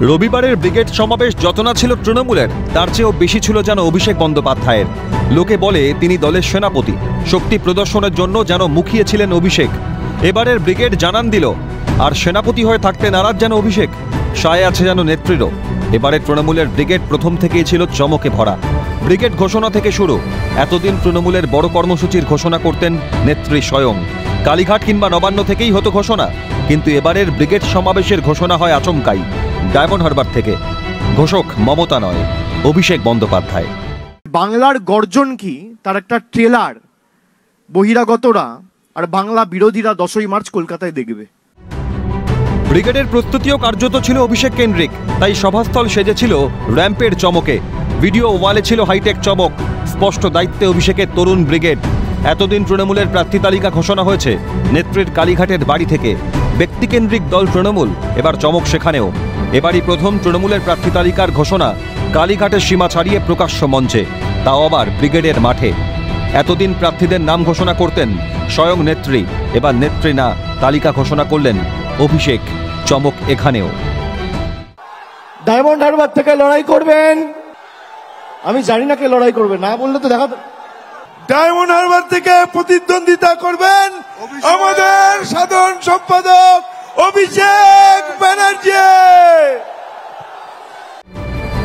রবিবারের ব্রিগেড সমাবেশ যত না ছিল তৃণমূলের, তার চেয়েও বেশি ছিল যেন অভিষেক বন্দ্যোপাধ্যায়ের। লোকে বলে তিনি দলের সেনাপতি, শক্তি প্রদর্শনের জন্য যেন মুখিয়েছিলেন অভিষেক। এবারের ব্রিগেড জানান দিল, আর সেনাপতি হয়ে থাকতে নারাজ যেন অভিষেক, সায় আছে যেন নেত্রীরও। এবারে তৃণমূলের ব্রিগেড প্রথম থেকেই ছিল চমকে ভরা। ব্রিগেড ঘোষণা থেকে শুরু। এতদিন তৃণমূলের বড় কর্মসূচির ঘোষণা করতেন নেত্রী স্বয়ং। কালীঘাট কিংবা নবান্ন থেকেই হতো ঘোষণা, কিন্তু এবারের ব্রিগেড সমাবেশের ঘোষণা হয় আচমকাই, ডায়মন্ড হারবার থেকে। ঘোষক মমতা নয়, অভিষেক বন্দ্যোপাধ্যায়। বাংলার গর্জন কি তার একটা ট্রেলার বহিরাগতরা আর বাংলা বিরোধীরা 10ই মার্চ কলকাতায় দেখবে। ব্রিগেডের প্রস্তুতিও কার্যত ছিল অভিষেক কেন্দ্রিক, তাই সভাস্থল সেজেছিল র্যাম্পের চমকে। ভিডিও ওয়ালে ছিল হাইটেক চমক। স্পষ্ট দায়িত্বে অভিষেকের তরুণ ব্রিগেড। এতদিন তৃণমূলের প্রার্থী তালিকা ঘোষণা হয়েছে নেত্রীর কালীঘাটের বাড়ি থেকে। ব্যক্তিকেন্দ্রিক দল তৃণমূল, এবার চমক সেখানেও। এবারই প্রথম তৃণমূলের প্রার্থী তালিকার ঘোষণা কালীঘাটের সীমা ছাড়িয়ে প্রকাশ্য মঞ্চে, তাও আবার ব্রিগেডের মাঠে। এতদিন প্রার্থীদের নাম ঘোষণা করতেন স্বয়ং নেত্রী, এবার নেত্রী না, তালিকা ঘোষণা করলেন অভিষেক। চমক এখানেও। ডায়মন্ড হারবার থেকে লড়াই করবেন, আমি জানি না কে লড়াই করবে, না বললে তো দেখা। ডায়মন্ড হারবার থেকে প্রতিদ্বন্দ্বিতা করবেন আমাদের সাধারণ সম্পাদক অভিষেক ব্যানার্জি।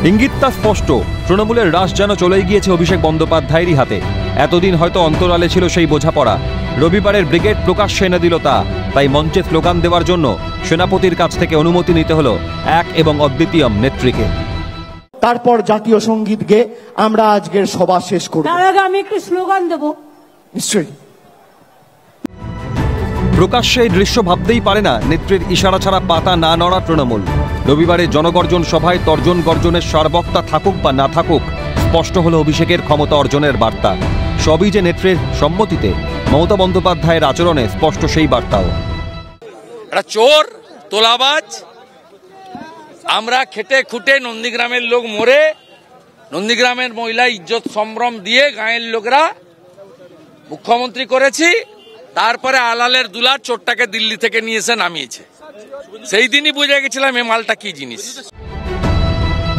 ইঙ্গিতটা স্পষ্ট, তৃণমূলের রাশ যেন চলে গিয়েছে অভিষেক বন্দ্যোপাধ্যায়েরই হাতে। এতদিন হয়তো অন্তরালে ছিল সেই বোঝাপড়া। রবিবারের ব্রিগেড প্রকাশ্যে এনে দিল তা, তাই মঞ্চে স্লোগান দেওয়ার জন্য সেনাপতির কাছ থেকে অনুমতি নিতে হলো এক এবং অদ্বিতীয় নেত্রীকে। তারপর জাতীয় সঙ্গীত গেয়ে আমরা আজকের সভা শেষ করব। তার আগে আমি একটু স্লোগান দেব। নিশ্চয়ই। প্রকাশ্যে এই দৃশ্য ভাবতেই পারে না নেত্রীর ইশারা ছাড়া পাতা না নড়া তৃণমূল। রবিবারে জনগর্জন সভায় তর্জন গর্জনের সারবক্তা থাকুক বা না থাকুক, স্পষ্ট হলো অভিষেকের ক্ষমতা অর্জনের বার্তা। সবই যে নেত্রীর সম্মতিতে। মমতা বন্দ্যোপাধ্যায়ের আচরণে স্পষ্ট সেই বার্তাও। চোর তোলাবাজ, আমরা খেটে খুটে নন্দীগ্রামের লোক মরে, নন্দীগ্রামের মহিলা ইজ্জত সম্ভ্রম দিয়ে গাঁয়ের লোকরা মুখ্যমন্ত্রী করেছি, তারপরে আলালের দুলার চোরটাকে দিল্লি থেকে নিয়ে এসে নামিয়েছে। সেই দিনই বুঝে গেছিলাম এ মালটা কি জিনিস।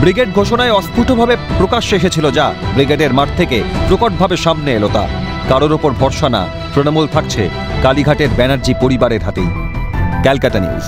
ব্রিগেড ঘোষণায় অস্ফুটভাবে প্রকাশ্যে এসেছিল যা, ব্রিগেডের মাঠ থেকে প্রকটভাবে সামনে এলো তা। কারোর ওপর ভরসা না, তৃণমূল থাকছে কালীঘাটের ব্যানার্জি পরিবারের হাতেই। ক্যালকাটা নিউজ।